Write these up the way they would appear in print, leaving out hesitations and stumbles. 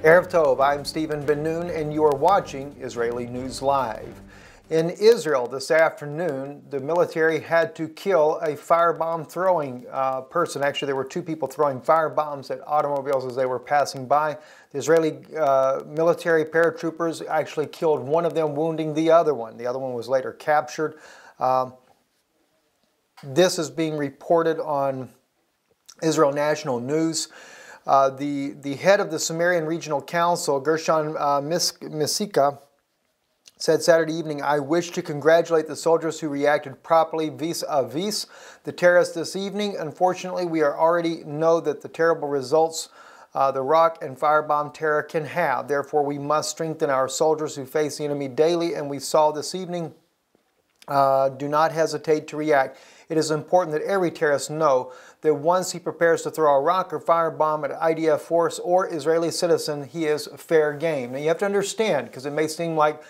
Erev Tov, I'm Stephen Ben-Nun, and you are watching Israeli News Live. In Israel this afternoon, the military had to kill a firebomb throwing person. Actually, there were two people throwing firebombs at automobiles as they were passing by. The Israeli military paratroopers actually killed one of them, wounding the other one. The other one was later captured. This is being reported on Israel National News. The head of the Sumerian Regional Council, Gershon Misika, said Saturday evening, "I wish to congratulate the soldiers who reacted properly vis-a-vis the terrorists this evening. Unfortunately, we already know that the terrible results the rock and firebomb terror can have. Therefore, we must strengthen our soldiers who face the enemy daily, and we saw this evening. Do not hesitate to react. It is important that every terrorist know that once he prepares to throw a rock or firebomb at an IDF force or Israeli citizen, he is fair game." Now you have to understand, because it may seem like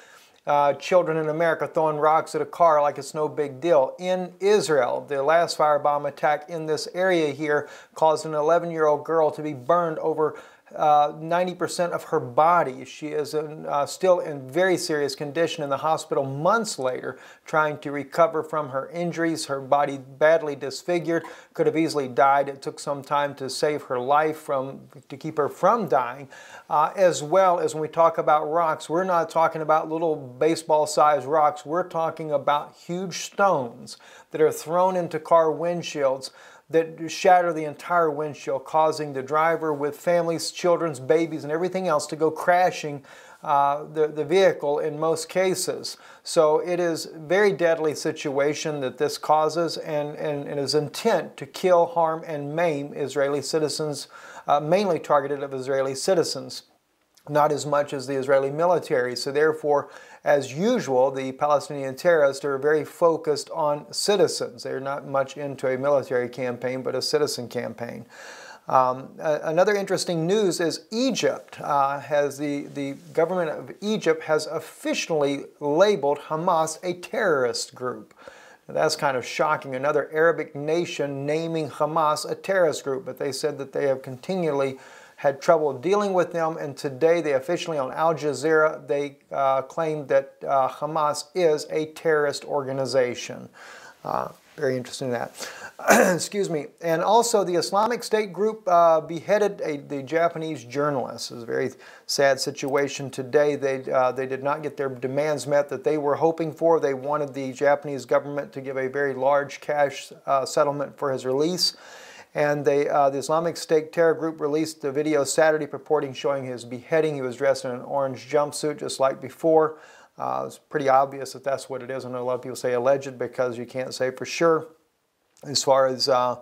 children in America throwing rocks at a car like it's no big deal. In Israel, the last firebomb attack in this area here caused an 11-year-old girl to be burned over 90% of her body. She is still in very serious condition in the hospital months later, trying to recover from her injuries. Her body badly disfigured, could have easily died. It took some time to save her life, to keep her from dying. As well as when we talk about rocks, we're not talking about little baseball-sized rocks. We're talking about huge stones that are thrown into car windshields that shatter the entire windshield, causing the driver with families, children's, babies, and everything else to go crashing the vehicle in most cases. So it is a very deadly situation that this causes, and it is intent to kill, harm, and maim Israeli citizens, mainly targeted of Israeli citizens, not as much as the Israeli military. So therefore, as usual, the Palestinian terrorists are very focused on citizens. They're not much into a military campaign, but a citizen campaign. Another interesting news is Egypt the government of Egypt has officially labeled Hamas a terrorist group. Now, that's kind of shocking. Another Arabic nation naming Hamas a terrorist group, but they said that they have continually had trouble dealing with them, and today they officially on Al Jazeera, they claimed that Hamas is a terrorist organization. Very interesting that. Excuse me. And also the Islamic State group beheaded the Japanese journalist. It was a very sad situation today. They did not get their demands met that they were hoping for. They wanted the Japanese government to give a very large cash settlement for his release. And the Islamic State terror group released the video Saturday purporting showing his beheading. He was dressed in an orange jumpsuit just like before. It's pretty obvious that that's what it is. I know a lot of people say alleged because you can't say for sure as far as as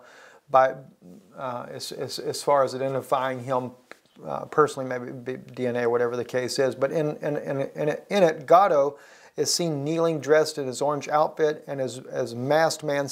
far as identifying him personally, maybe DNA or whatever the case is. But in it, Gatto is seen kneeling, dressed in his orange outfit, and as masked man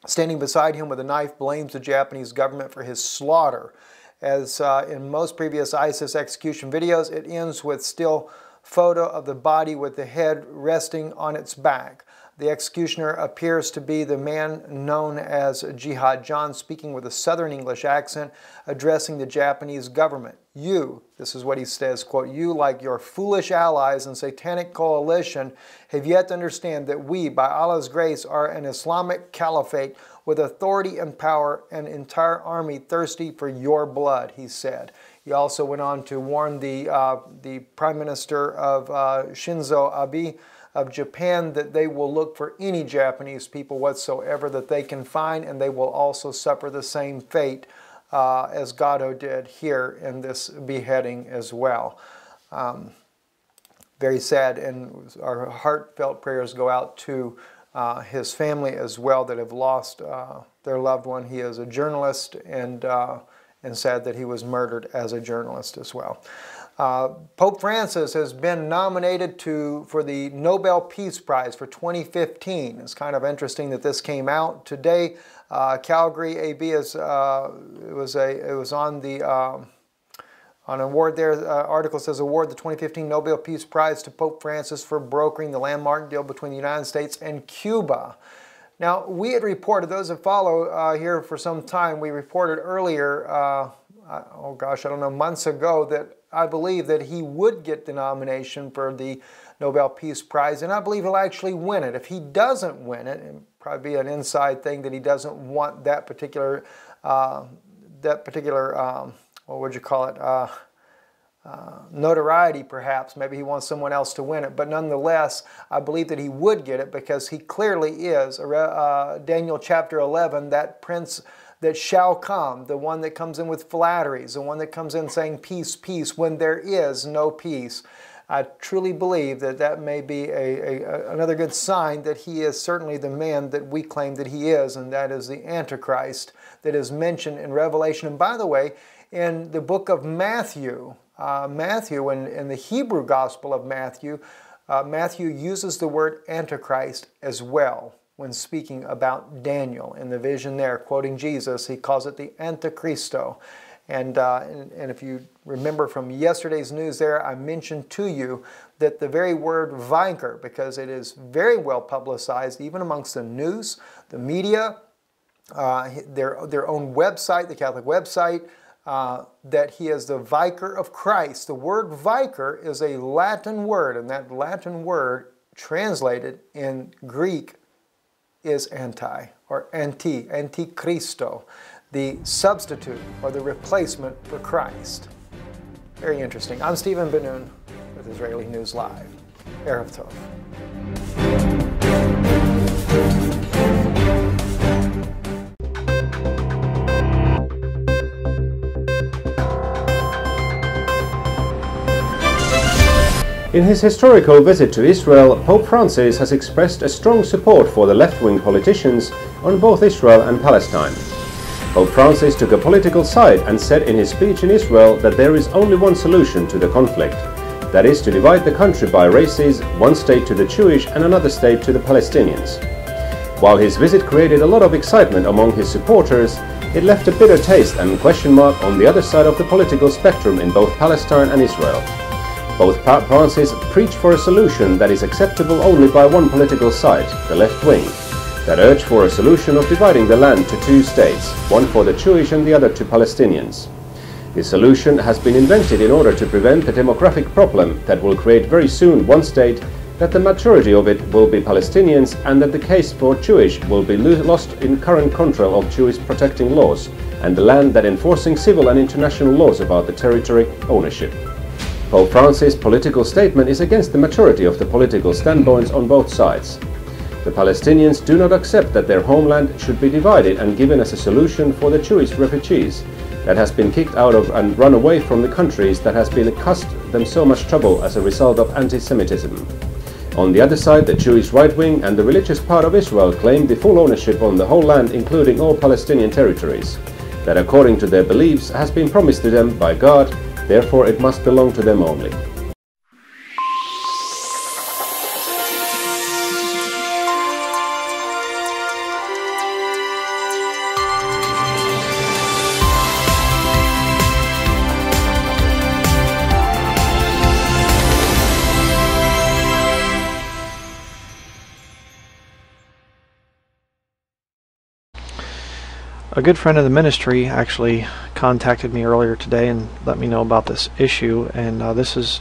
standing beside him with a knife, blames the Japanese government for his slaughter. As in most previous ISIS execution videos, it ends with still photo of the body with the head resting on its back. The executioner appears to be the man known as Jihad John, speaking with a Southern English accent, addressing the Japanese government. "You," this is what he says, quote, "you, like your foolish allies and satanic coalition, have yet to understand that we, by Allah's grace, are an Islamic caliphate with authority and power, an entire army thirsty for your blood," he said. He also went on to warn the Prime Minister of Shinzo Abe of Japan that they will look for any Japanese people whatsoever that they can find, and they will also suffer the same fate as Gatto did here in this beheading as well. Very sad, and our heartfelt prayers go out to his family as well that have lost their loved one. He is a journalist, and sad that he was murdered as a journalist as well. Pope Francis has been nominated for the Nobel Peace Prize for 2015. It's kind of interesting that this came out today. Calgary AB it was on the on award there. Article says award the 2015 Nobel Peace Prize to Pope Francis for brokering the landmark deal between the United States and Cuba. Now, we had reported, those that follow here for some time, we reported earlier, oh gosh, I don't know, months ago, that I believe that he would get the nomination for the Nobel Peace Prize, and I believe he'll actually win it. If he doesn't win it, it'll probably be an inside thing that he doesn't want that particular what would you call it, notoriety perhaps. Maybe he wants someone else to win it. But nonetheless, I believe that he would get it because he clearly is, Daniel chapter 11, that prince that shall come, the one that comes in with flatteries, the one that comes in saying peace, peace, when there is no peace. I truly believe that that may be another good sign that he is certainly the man that we claim that he is, and that is the Antichrist that is mentioned in Revelation. And by the way, in the book of Matthew, in the Hebrew Gospel of Matthew, Matthew uses the word Antichrist as well when speaking about Daniel. In the vision there, quoting Jesus, he calls it the Antichristo. And if you remember from yesterday's news there, I mentioned to you that the very word vicar, because it is very well publicized even amongst the news, the media, their own website, the Catholic website, that he is the vicar of Christ. The word vicar is a Latin word, and that Latin word translated in Greek is anti, or antichristo, the substitute or the replacement for Christ. Very interesting. I'm Stephen Ben-Nun with Israeli News Live. Erev Tov. In his historical visit to Israel, Pope Francis has expressed a strong support for the left-wing politicians on both Israel and Palestine. Pope Francis took a political side and said in his speech in Israel that there is only one solution to the conflict. That is to divide the country by races, one state to the Jewish and another state to the Palestinians. While his visit created a lot of excitement among his supporters, it left a bitter taste and question mark on the other side of the political spectrum in both Palestine and Israel. Both Pope Francis preach for a solution that is acceptable only by one political side, the left wing, that urge for a solution of dividing the land to two states, one for the Jewish and the other to Palestinians. This solution has been invented in order to prevent the demographic problem that will create very soon one state, that the majority of it will be Palestinians, and that the case for Jewish will be lost in current control of Jewish protecting laws and the land that enforcing civil and international laws about the territory ownership. Pope Francis' political statement is against the majority of the political standpoints on both sides. The Palestinians do not accept that their homeland should be divided and given as a solution for the Jewish refugees that has been kicked out of and run away from the countries that has been cost them so much trouble as a result of anti-Semitism. On the other side, the Jewish right wing and the religious part of Israel claim the full ownership on the whole land, including all Palestinian territories, that according to their beliefs has been promised to them by God, therefore it must belong to them only. A good friend of the ministry actually contacted me earlier today and let me know about this issue, and this is,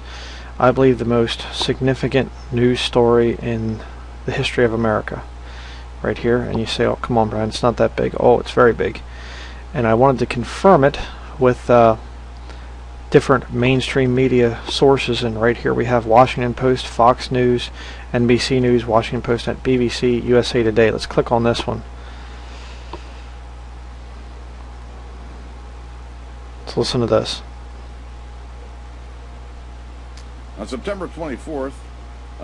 I believe, the most significant news story in the history of America. Right here, and you say, oh come on Brian, it's not that big. Oh, it's very big. And I wanted to confirm it with different mainstream media sources, and right here we have Washington Post, Fox News, NBC News, Washington Post, at BBC, USA Today. Let's click on this one. Let's listen to this. On September 24th,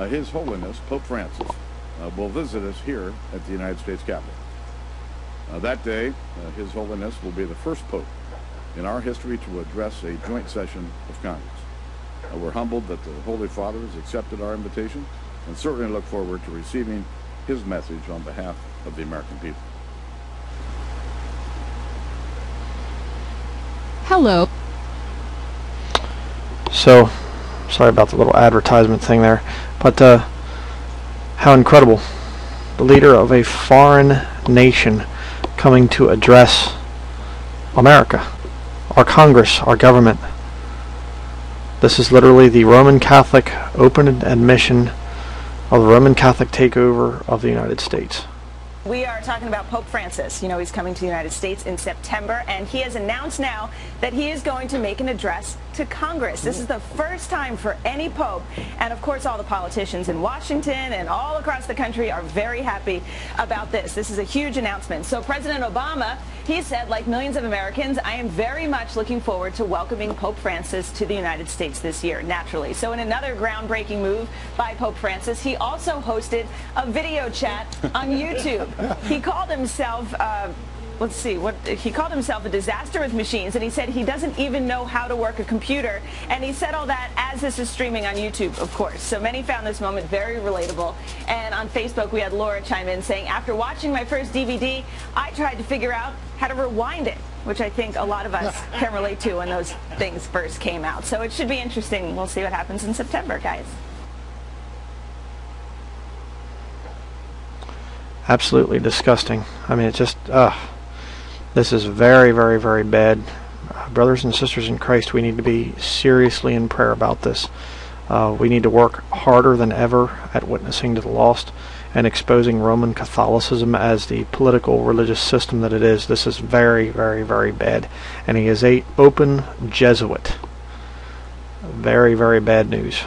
His Holiness Pope Francis will visit us here at the United States Capitol. That day, His Holiness will be the first Pope in our history to address a joint session of Congress. We're humbled that the Holy Father has accepted our invitation and certainly look forward to receiving his message on behalf of the American people. Hello. So, sorry about the little advertisement thing there, but how incredible. The leader of a foreign nation coming to address America, our Congress, our government. This is literally the Roman Catholic open admission of the Roman Catholic takeover of the United States. We are talking about Pope Francis. You know, he's coming to the United States in September, and he has announced now that he is going to make an address to Congress. This is the first time for any pope, and of course all the politicians in Washington and all across the country are very happy about this. This is a huge announcement. So President Obama, he said, like millions of Americans, I am very much looking forward to welcoming Pope Francis to the United States this year, naturally. So in another groundbreaking move by Pope Francis, he also hosted a video chat on YouTube. He called himself, he called himself a disaster with machines, and he said he doesn't even know how to work a computer, and he said all that as this is streaming on YouTube, of course. So many found this moment very relatable, and on Facebook we had Laura chime in saying, after watching my first DVD, I tried to figure out how to rewind it, which I think a lot of us can relate to when those things first came out. So it should be interesting. We'll see what happens in September, guys. Absolutely disgusting. I mean, it's just, this is very, very, very bad. Brothers and sisters in Christ, we need to be seriously in prayer about this. We need to work harder than ever at witnessing to the lost and exposing Roman Catholicism as the political religious system that it is. This is very, very, very bad. And he is an open Jesuit. Very, very bad news.